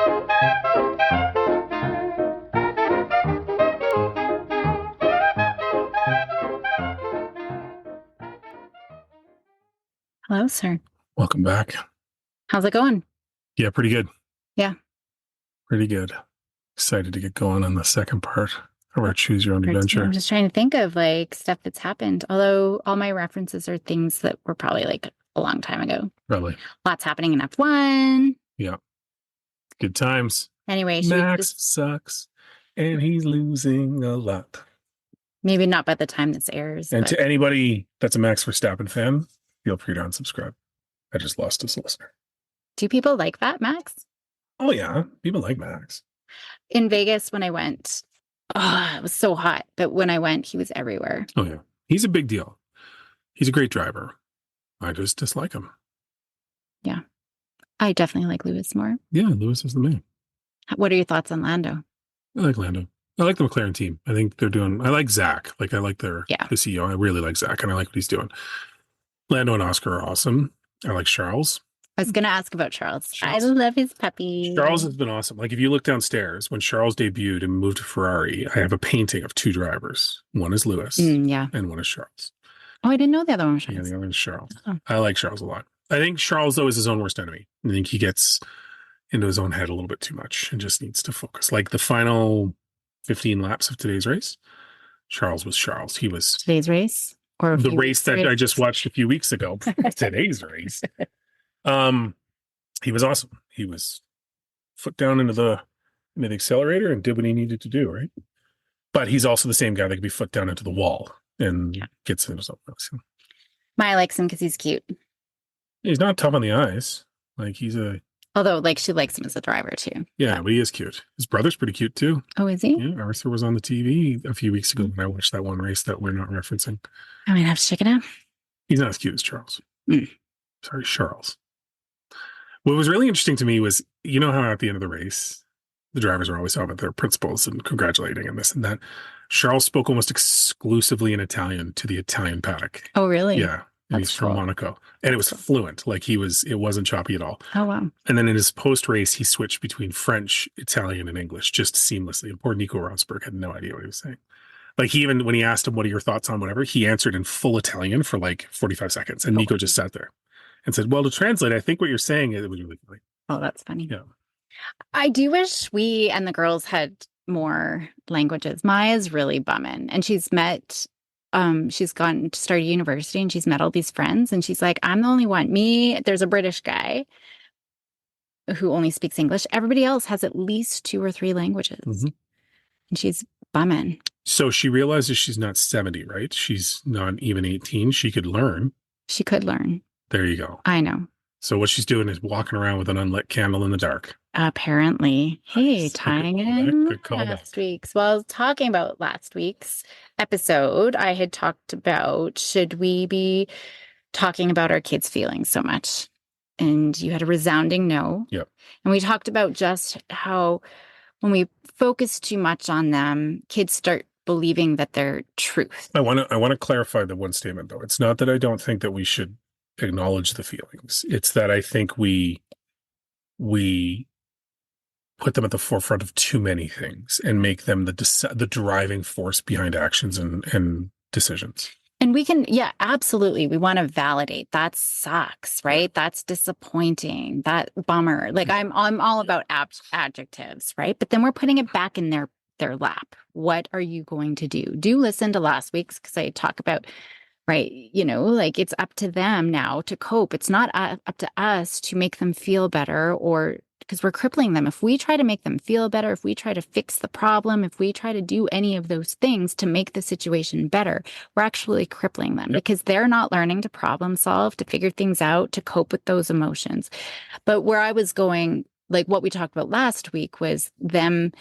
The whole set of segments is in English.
Hello, sir. Welcome back. How's it going? Yeah, pretty good. Yeah. Pretty good. Excited to get going on the second part of our Choose Your Own Adventure. I'm just trying to think of like stuff that's happened. Although all my references are things that were probably like a long time ago. Probably. Lots happening in F1. Yeah. Good times. Anyway, Max sucks and he's losing a lot. Maybe not by the time this airs. And to anybody that's a Max Verstappen fan, feel free to unsubscribe. I just lost a listener. Do people like that, Max? Oh, yeah. People like Max. In Vegas, when I went, it was so hot. But when I went, he was everywhere. Oh, yeah. He's a big deal. He's a great driver. I just dislike him. Yeah. I definitely like Lewis more. Yeah, Lewis is the man. What are your thoughts on Lando? I like Lando. I like the McLaren team. I think they're doing, I like Zach. Like, I like the CEO. I really like Zach and I like what he's doing. Lando and Oscar are awesome. I like Charles. I was going to ask about Charles. I love his puppy. Charles has been awesome. Like, if you look downstairs, when Charles debuted and moved to Ferrari, I have a painting of two drivers. One is Lewis and one is Charles. Oh, I didn't know the other one was Charles. Yeah, the other one is Charles. Oh. I like Charles a lot. I think Charles, though, is his own worst enemy. I think he gets into his own head a little bit too much and just needs to focus. Like the final 15 laps of today's race, Charles was Charles. He was today's race or the race that I just watched a few weeks ago. Today's race. He was awesome. He was foot down into the accelerator and did what he needed to do, right? But he's also the same guy that could be foot down into the wall and gets himself. Maya likes him because he's cute. He's not tough on the eyes. Like although like she likes him as a driver too. Yeah, but he is cute. His brother's pretty cute too. Oh, is he? Yeah, Arthur was on the TV a few weeks ago when I watched that one race that we're not referencing. I might have to check it out. He's not as cute as Charles. Sorry, Charles. What was really interesting to me was, you know how at the end of the race, the drivers are always talking about their principals and congratulating and this and that. Charles spoke almost exclusively in Italian to the Italian paddock. Oh, really? Yeah. And he's from Monaco. And it was fluent. Like it wasn't choppy at all. Oh, wow. And then in his post-race, he switched between French, Italian, and English just seamlessly. And poor Nico Rosberg had no idea what he was saying. Like when he asked him, what are your thoughts on whatever, he answered in full Italian for like 45 seconds. And Nico just sat there and said, well, to translate, I think what you're saying is, it was really funny. Oh, that's funny. Yeah. I do wish we and the girls had more languages. Maya's really bumming. And she's gone to start university and she's met all these friends. And she's like, I'm the only one. There's a British guy who only speaks English. Everybody else has at least 2 or 3 languages. Mm-hmm. And she's bumming. So she realizes she's not 70, right? She's not even 18. She could learn. She could learn. There you go. I know. So what she's doing is walking around with an unlit candle in the dark. Apparently. Hey, tying in last week's. Well, talking about last week's episode, I had talked about, should we be talking about our kids' feelings so much? And you had a resounding no. Yep. And we talked about just how when we focus too much on them, kids start believing that they're truth. I want to clarify the one statement, though. It's not that I don't think that we should acknowledge the feelings. It's that I think we put them at the forefront of too many things and make them the driving force behind actions and decisions. And we can, yeah, absolutely. We want to validate. That sucks, right? That's disappointing. That bummer. Like I'm all about adjectives, right? But then we're putting it back in their lap. What are you going to do? Do listen to last week's, because I talk about, right, like it's up to them now to cope. It's not up to us to make them feel better, or because we're crippling them. If we try to make them feel better, if we try to fix the problem, if we try to do any of those things to make the situation better, we're actually crippling them because they're not learning to problem solve, to figure things out, to cope with those emotions. But where I was going, like what we talked about last week, was them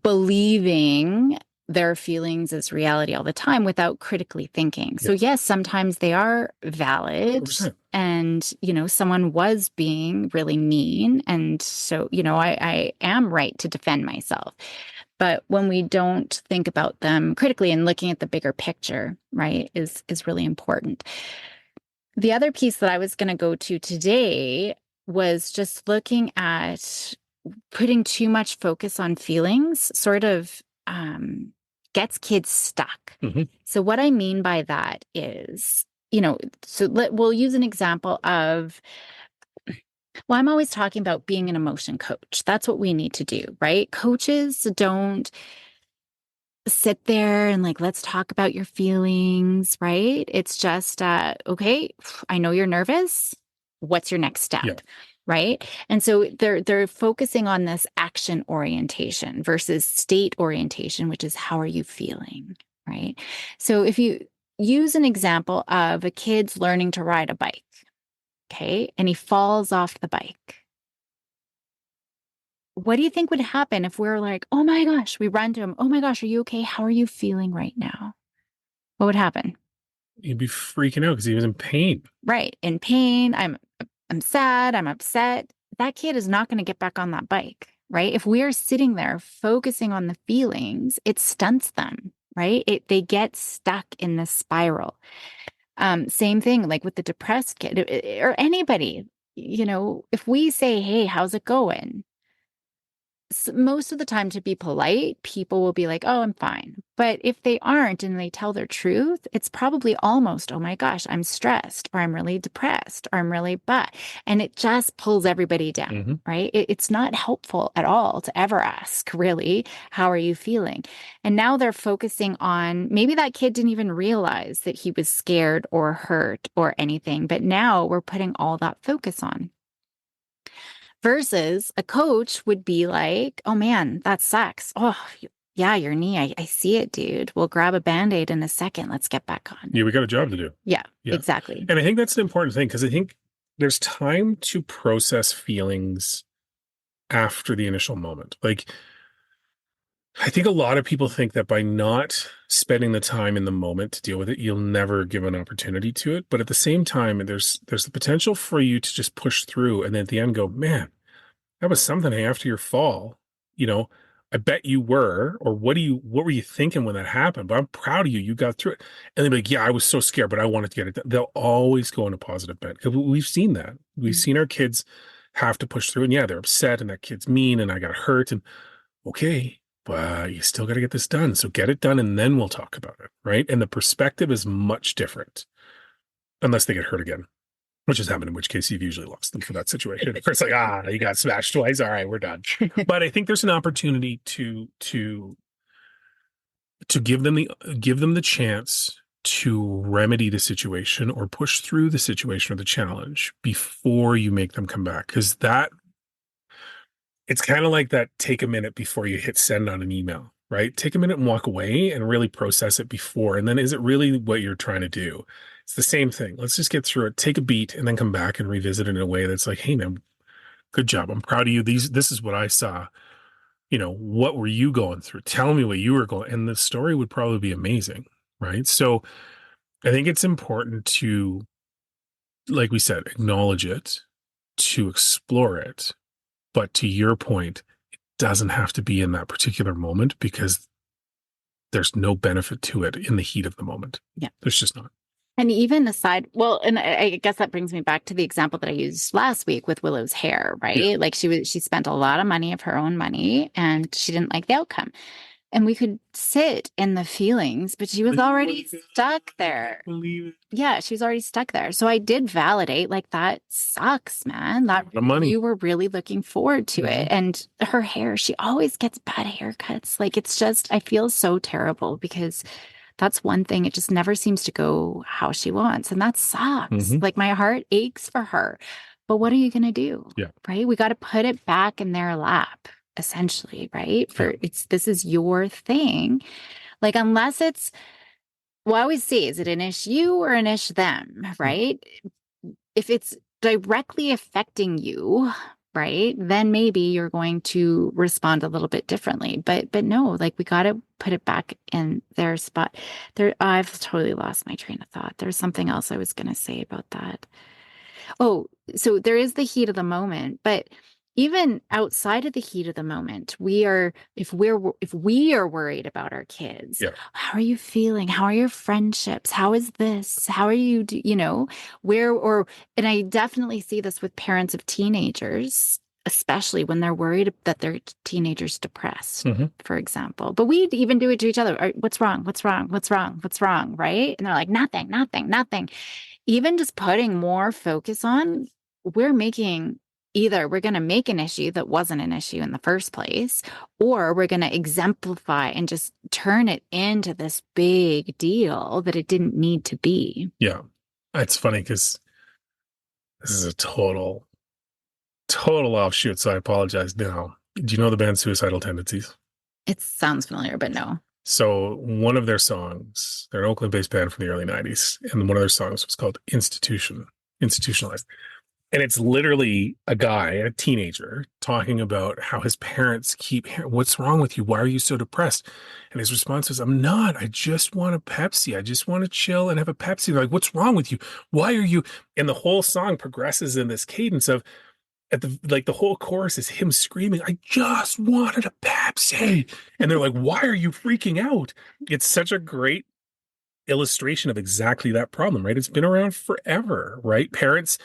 believing their feelings as reality all the time without critically thinking. Yes. So yes, sometimes they are valid 100%. And, someone was being really mean. And so, I am right to defend myself. But when we don't think about them critically and looking at the bigger picture, right, is really important. The other piece that I was going to go to today was just looking at putting too much focus on feelings sort of gets kids stuck. Mhm. So what I mean by that is, we'll use an example of, well, I'm always talking about being an emotion coach. That's what we need to do, right? Coaches don't sit there and like, let's talk about your feelings, right? It's just, okay, I know you're nervous. What's your next step? Yeah. Right. And so they're focusing on this action orientation versus state orientation, which is how are you feeling? Right. So if you use an example of a kid's learning to ride a bike, okay, and he falls off the bike. What do you think would happen if we're like, oh my gosh, we run to him. Oh my gosh, are you okay? How are you feeling right now? What would happen? He'd be freaking out because he was in pain. Right. In pain. I'm sad. I'm upset. That kid is not going to get back on that bike, right? If we are sitting there focusing on the feelings, it stunts them, right? They get stuck in this spiral. Same thing like with the depressed kid or anybody, if we say, hey, how's it going? Most of the time, to be polite, people will be like, oh, I'm fine. But if they aren't and they tell their truth, it's probably almost, oh my gosh, I'm stressed or I'm really depressed or I'm really and it just pulls everybody down, right? It's not helpful at all to ever ask, really, how are you feeling? And now they're focusing on maybe that kid didn't even realize that he was scared or hurt or anything. But now we're putting all that focus on. Versus a coach would be like, oh man, that sucks. Oh, yeah, your knee. I see it, dude. We'll grab a Band-Aid in a second. Let's get back on. Yeah, we got a job to do. Yeah, exactly. And I think that's an important thing because I think there's time to process feelings after the initial moment. Like, I think a lot of people think that by not spending the time in the moment to deal with it, you'll never give an opportunity to it. But at the same time, there's the potential for you to just push through and then at the end go, man, that was something after your fall. I bet you were, or what were you thinking when that happened? But I'm proud of you. You got through it. And they'll be like, yeah, I was so scared, but I wanted to get it done. They'll always go in a positive bent. We've seen that. We've seen our kids have to push through. And yeah, they're upset and that kid's mean and I got hurt. And okay, but you still got to get this done. So get it done and then we'll talk about it. Right. And the perspective is much different unless they get hurt again, which has happened, in which case you've usually lost them for that situation. It's like, you got smashed twice. All right, we're done. But I think there's an opportunity to give them the chance to remedy the situation or push through the situation or the challenge before you make them come back. Because it's kind of like that, take a minute before you hit send on an email, right? Take a minute and walk away and really process it before. And then is it really what you're trying to do? It's the same thing. Let's just get through it, take a beat, and then come back and revisit it in a way that's like, hey, man, good job. I'm proud of you. This is what I saw. What were you going through? Tell me what you were going. And the story would probably be amazing, right? So I think it's important to, like we said, acknowledge it, to explore it. But to your point, it doesn't have to be in that particular moment because there's no benefit to it in the heat of the moment. Yeah. There's just not. And even aside, well, and I guess that brings me back to the example that I used last week with Willow's hair, right? Yeah. Like she spent a lot of money of her own money and she didn't like the outcome. And we could sit in the feelings, but she was already stuck there. Believe it. Yeah, she was already stuck there. So I did validate, like, that sucks, man. That The money. you were really looking forward to it. And her hair, she always gets bad haircuts. Like, it's just, I feel so terrible because that's one thing. It just never seems to go how she wants. And that sucks. Like, my heart aches for her. But what are you going to do? Yeah. Right? We got to put it back in their lap, essentially, right? This is your thing. Like, unless it's, well, I always say, is it an ish you or an ish them, right? If it's directly affecting you, right, then maybe you're going to respond a little bit differently. But no, like, we got to put it back in their spot. I've totally lost my train of thought. There's something else I was going to say about that. Oh, so there is the heat of the moment, but even outside of the heat of the moment, if we are worried about our kids, Yeah. how are you feeling? How are your friendships? How is this? How are you, and I definitely see this with parents of teenagers. especially when they're worried that their teenager's depressed, Mhm. for example. But we'd even do it to each other. What's wrong? What's wrong? What's wrong? What's wrong? Right? And they're like, nothing, nothing, nothing. Even just putting more focus on, we're making either we're going to make an issue that wasn't an issue in the first place, or we're going to exemplify and just turn it into this big deal that it didn't need to be. Yeah. It's funny because this is a total offshoot. So I apologize now. Do you know the band Suicidal Tendencies? It sounds familiar, but no. So one of their songs, they're an Oakland-based band from the early 90s, and one of their songs was called Institutionalized. And it's literally a guy, a teenager, talking about how his parents keep, what's wrong with you? Why are you so depressed? And his response was, I'm not. I just want a Pepsi. I just want to chill and have a Pepsi. They're like, what's wrong with you? Why are you? And the whole song progresses in this cadence of, the whole chorus is him screaming, I just wanted a Pepsi. And they're like, why are you freaking out? It's such a great illustration of exactly that problem, right? It's been around forever, right? Parents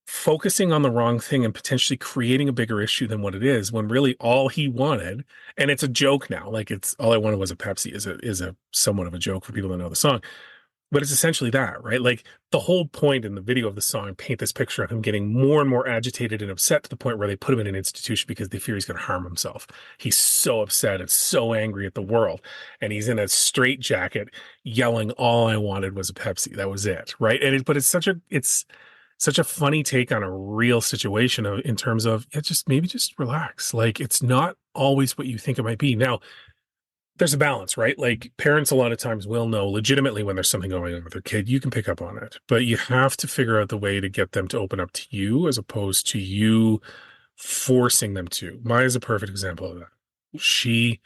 focusing on the wrong thing and potentially creating a bigger issue than what it is, when really all he wanted, and it's a joke now, like it's all I wanted was a Pepsi is a somewhat of a joke for people that know the song, but it's essentially that, right? Like the whole point in the video of the song paint this picture of him getting more and more agitated and upset to the point where they put him in an institution because they fear he's going to harm himself. He's so upset and so angry at the world, and he's in a straitjacket yelling, all I wanted was a Pepsi. That was it, right? But it's such a funny take on a real situation in terms of, maybe just relax. Like it's not always what you think it might be. Now, there's a balance, right? Like parents a lot of times will know legitimately when there's something going on with their kid. You can pick up on it, but you have to figure out the way to get them to open up to you as opposed to you forcing them to. Maya's a perfect example of that. She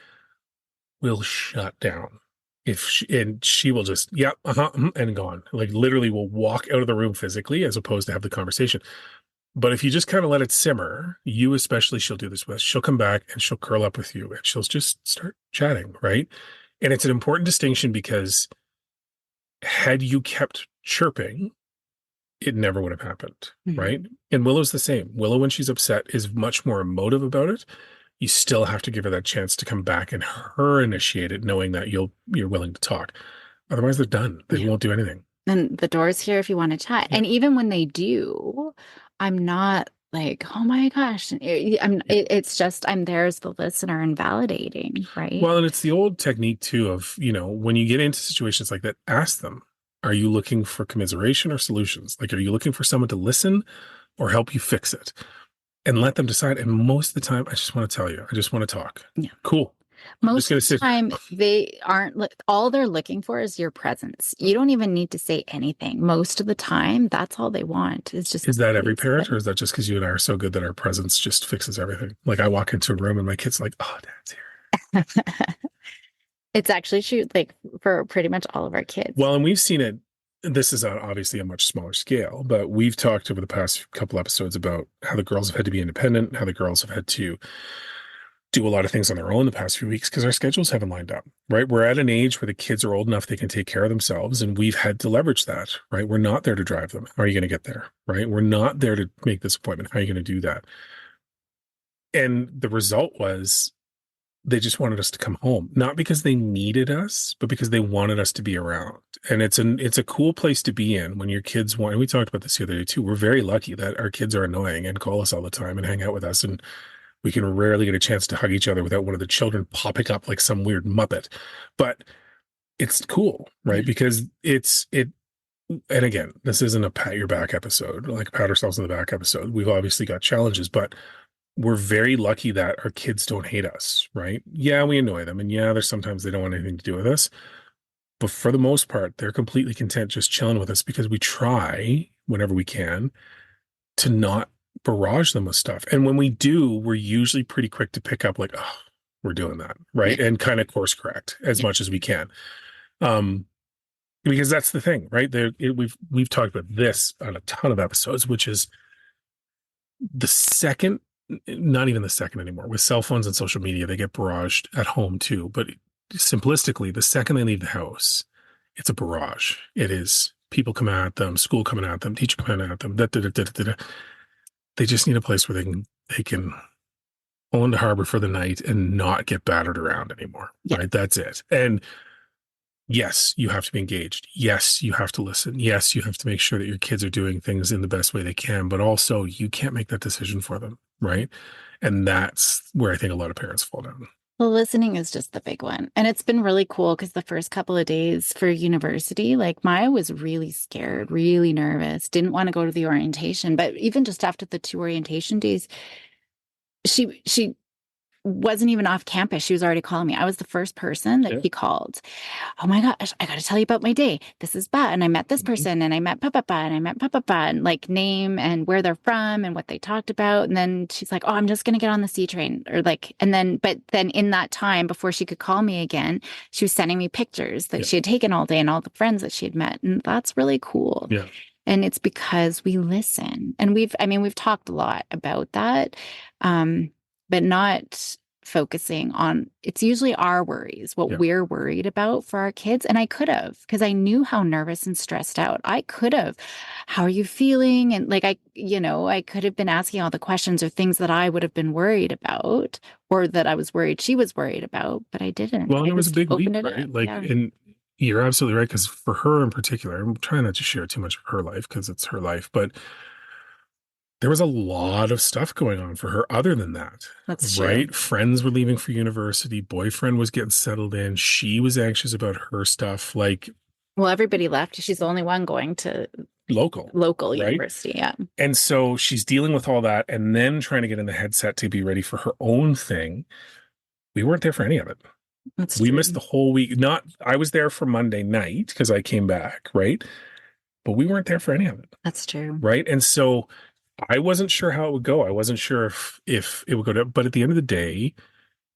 will shut down and she will just, and gone. Like literally will walk out of the room physically as opposed to have the conversation. But if you just kind of let it simmer, you especially, she'll do this with, she'll come back and she'll curl up with you and she'll just start chatting, right? And it's an important distinction because had you kept chirping, it never would have happened, right? And Willow's the same. Willow, when she's upset, is much more emotive about it. You still have to give her that chance to come back and her initiate it, knowing that you're willing to talk. Otherwise, they're done. They won't do anything. And the door's here if you want to chat. Yeah. And even when they do, I'm not like, oh my gosh. It's just, I'm there as the listener and validating, right? Well, and it's the old technique too of, when you get into situations like that, ask them, are you looking for commiseration or solutions? Like, are you looking for someone to listen or help you fix it? And let them decide. And most of the time, I just want to tell you, I just want to talk. Yeah. Cool. Most of the time, they aren't, all they're looking for is your presence. You don't even need to say anything. Most of the time, that's all they want. It's just. Is that every parent, or is that just because you and I are so good that our presence just fixes everything? Like I walk into a room and my kid's like, oh, Dad's here. It's actually true, like for pretty much all of our kids. Well, and we've seen it. This is obviously a much smaller scale, but we've talked over the past couple episodes about how the girls have had to be independent, how the girls have had to do a lot of things on their own the past few weeks because our schedules haven't lined up, right? We're at an age where the kids are old enough they can take care of themselves, and we've had to leverage that, right? We're not there to drive them. How are you going to get there, right? We're not there to make this appointment. How are you going to do that? And the result was they just wanted us to come home, not because they needed us, but because they wanted us to be around. And it's a cool place to be in when your kids want, and we talked about this the other day too. We're very lucky that our kids are annoying and call us all the time and hang out with us. And we can rarely get a chance to hug each other without one of the children popping up like some weird Muppet. But it's cool, right? Because and again, this isn't a pat your back episode, like pat ourselves on the back episode. We've obviously got challenges, but we're very lucky that our kids don't hate us, right? Yeah, we annoy them. And yeah, there's sometimes they don't want anything to do with us. But for the most part, they're completely content just chilling with us because we try, whenever we can, to not barrage them with stuff. And when we do, we're usually pretty quick to pick up like, oh, we're doing that, right? And kind of course correct as much as we can. Because that's the thing, right? We've talked about this on a ton of episodes, which is the second, not even the second anymore, with cell phones and social media, they get barraged at home too. But simplistically, the second they leave the house, it's a barrage. It is people coming at them, school coming at them, teacher coming at them, They just need a place where they can they can pull into harbor for the night and not get battered around anymore. Yeah. Right. That's it. And yes, you have to be engaged. Yes, you have to listen. Yes, you have to make sure that your kids are doing things in the best way they can, but also you can't make that decision for them. Right. And that's where I think a lot of parents fall down. Well, listening is just the big one. And it's been really cool because the first couple of days for university, like Maya was really scared, really nervous, didn't want to go to the orientation. But even just after the 2 orientation days, she wasn't even off campus. She was already calling me. I was the first person that she called. Oh my gosh, I got to tell you about my day. This is bad. And I met this person and I met Papa and I met Papa and like name and where they're from and what they talked about. And then she's like, oh, I'm just going to get on the C train or like, and then, but then in that time before she could call me again, she was sending me pictures that she had taken all day and all the friends that she had met. And that's really cool. Yeah. And it's because we listen and we've talked a lot about that. But not focusing on it's usually our worries, what we're worried about for our kids. And I could have, because I knew how nervous and stressed out I could have. How are you feeling? And like, I could have been asking all the questions or things that I would have been worried about or that I was worried she was worried about, but I didn't. Well, I it was a just big leap, opened it right? up. Like, Yeah. and you're absolutely right. Because for her in particular, I'm trying not to share too much of her life because it's her life, but there was a lot of stuff going on for her other than that. That's true. Right? Friends were leaving for university. Boyfriend was getting settled in. She was anxious about her stuff. Like, Well, everybody left. She's the only one going to local right? university. Yeah. And so she's dealing with all that and then trying to get in the headset to be ready for her own thing. We weren't there for any of it. We missed the whole week. I was there for Monday night because I came back, right? But we weren't there for any of it. That's true. Right. And so I wasn't sure how it would go. I wasn't sure if it would go to, but at the end of the day,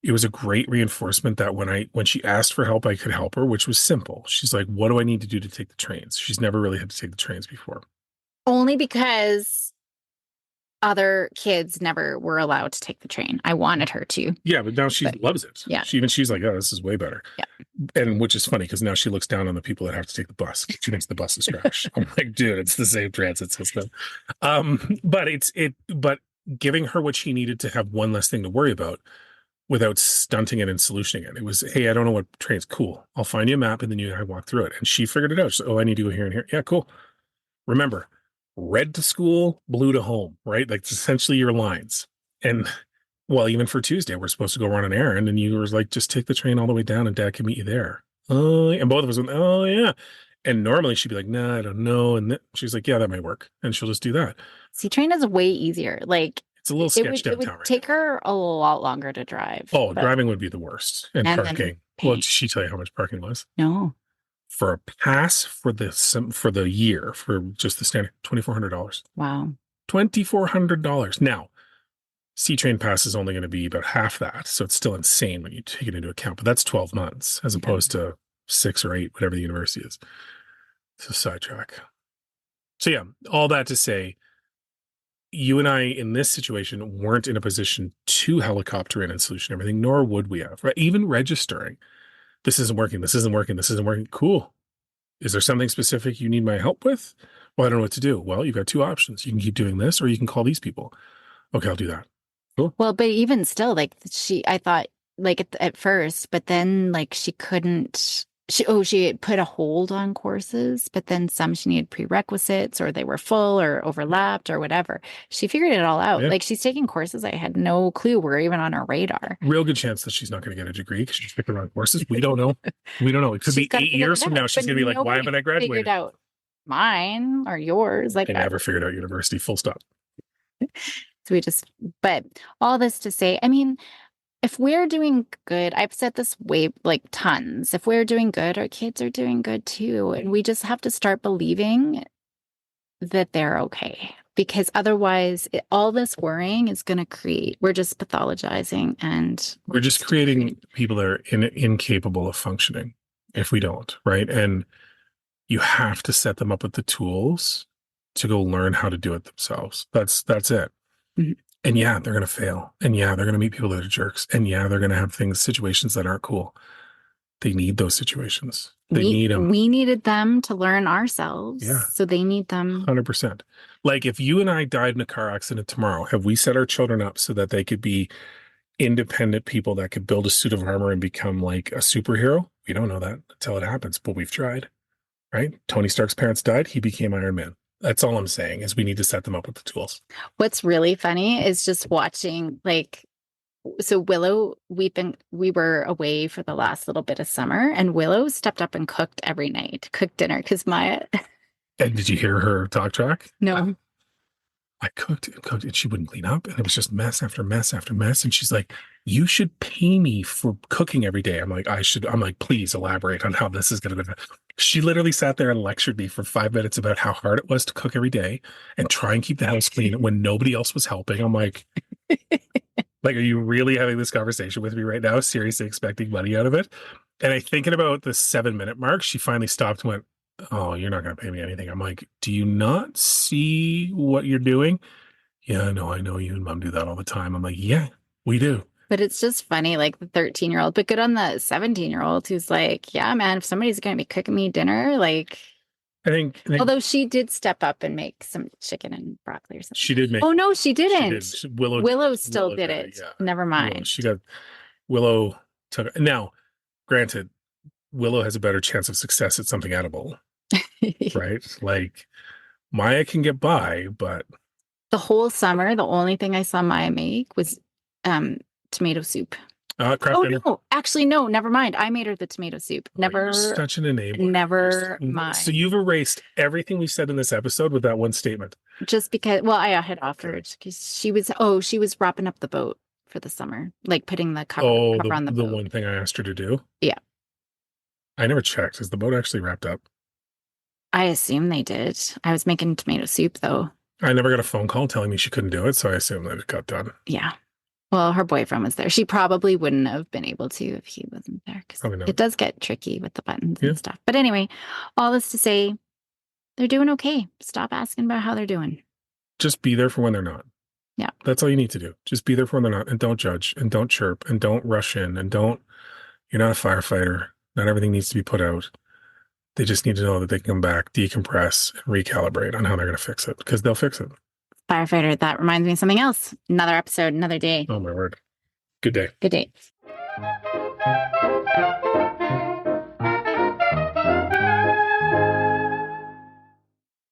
it was a great reinforcement that when she asked for help, I could help her, which was simple. She's like, what do I need to do to take the trains? She's never really had to take the trains before. Only because other kids never were allowed to take the train. I wanted her to. Yeah, but now she loves it. Yeah. She's like, oh, this is way better. Yeah. And which is funny because now she looks down on the people that have to take the bus. She thinks the bus is trash. I'm like, dude, it's the same transit system. But giving her what she needed to have one less thing to worry about without stunting it and solutioning it. It was, hey, I don't know what train's cool. I'll find you a map and then I walk through it. And she figured it out. She's like, oh, I need to go here and here. Yeah, cool. Remember, red to school, blue to home, right? Like it's essentially your lines. And well, even for Tuesday, we're supposed to go run an errand and you were like, just take the train all the way down and dad can meet you there. Oh, and both of us went, oh yeah. And normally she'd be like, nah, I don't know. And she's like, yeah, that might work. And she'll just do that. C train is way easier. Like it's a little sketch downtown. It would take her a lot longer to drive. Oh, driving would be the worst. And parking. Well, did she tell you how much parking was? No. For a pass for the year for just the standard $2,400. Wow. $2,400. Now, C train pass is only going to be about half that, so it's still insane when you take it into account. But that's 12 months as opposed to 6 or 8, whatever the university is. It's a sidetrack. So yeah, all that to say, you and I in this situation weren't in a position to helicopter in and solution everything, nor would we have. Right? Even registering. This isn't working. This isn't working. This isn't working. Cool. Is there something specific you need my help with? Well, I don't know what to do. Well, you've got 2 options. You can keep doing this or you can call these people. Okay, I'll do that. Cool. Well, but even still, like I thought like at first, but then like she couldn't, she had put a hold on courses, but then some she needed prerequisites or they were full or overlapped or whatever. She figured it all out. Yeah. Like she's taking courses I had no clue were even on her radar. Real good chance that she's not going to get a degree because she's picked the wrong courses. We don't know. We don't know. It could be 8 years from now. She's going to be like, why haven't I graduated? Figured out mine or yours. Like I never figured out university, full stop. So but all this to say, I mean, if we're doing good, I've said this way like tons. If we're doing good, our kids are doing good too. And we just have to start believing that they're okay. Because otherwise, all this worrying is going to we're just pathologizing and we're just creating people that are incapable of functioning if we don't, right? And you have to set them up with the tools to go learn how to do it themselves. That's it. Mm-hmm. And yeah, they're going to fail. And yeah, they're going to meet people that are jerks. And yeah, they're going to have situations that aren't cool. They need those situations. They need them. We needed them to learn ourselves. Yeah. So they need them. 100%. Like if you and I died in a car accident tomorrow, have we set our children up so that they could be independent people that could build a suit of armor and become like a superhero? We don't know that until it happens, but we've tried, right? Tony Stark's parents died. He became Iron Man. That's all I'm saying is we need to set them up with the tools. What's really funny is just watching, like, so Willow, we were away for the last little bit of summer, and Willow stepped up and cooked every night, cooked dinner because Maya. And did you hear her talk track? No. I cooked and cooked and she wouldn't clean up. And it was just mess after mess after mess. And she's like, you should pay me for cooking every day. I'm like, I'm like, please elaborate on how this is going to be. She literally sat there and lectured me for 5 minutes about how hard it was to cook every day and try and keep the house clean when nobody else was helping. I'm like, are you really having this conversation with me right now? Seriously expecting money out of it? And I think at about the 7-minute mark, she finally stopped and went, oh, you're not going to pay me anything. I'm like, do you not see what you're doing? Yeah, no, I know you and mom do that all the time. I'm like, yeah, we do. But it's just funny, like the 13-year-old, but good on the 17-year-old who's like, yeah, man, if somebody's going to be cooking me dinner, like, I think although she did step up and make some chicken and broccoli or something. she did make. Oh, no, she didn't. She did. Willow still did it. Yeah. Never mind. Willow took it. Now, granted, Willow has a better chance of success at something edible, right? Like Maya can get by, but The whole summer, the only thing I saw Maya make was tomato soup. craft dinner. No, actually, no, never mind. I made her the tomato soup. Never, You're such an enabler. never mind. So you've erased everything we said in this episode with that one statement. Just because, well, I had offered because she was wrapping up the boat for the summer, like putting the cover on the boat. One thing I asked her to do. Yeah. I never checked. Is the boat actually wrapped up? I assume they did. I was making tomato soup though. I never got a phone call telling me she couldn't do it, so I assume that it got done. Yeah. Well, her boyfriend was there. She probably wouldn't have been able to if he wasn't there because it does get tricky with the buttons and stuff. But anyway, all this to say, they're doing okay. Stop asking about how they're doing. Just be there for when they're not. Yeah. That's all you need to do. Just be there for when they're not, and don't judge and don't chirp and don't rush in and you're not a firefighter. Not everything needs to be put out. They just need to know that they can come back, decompress, and recalibrate on how they're going to fix it because they'll fix it. Firefighter, that reminds me of something else. Another episode, another day. Oh, my word. Good day. Good day.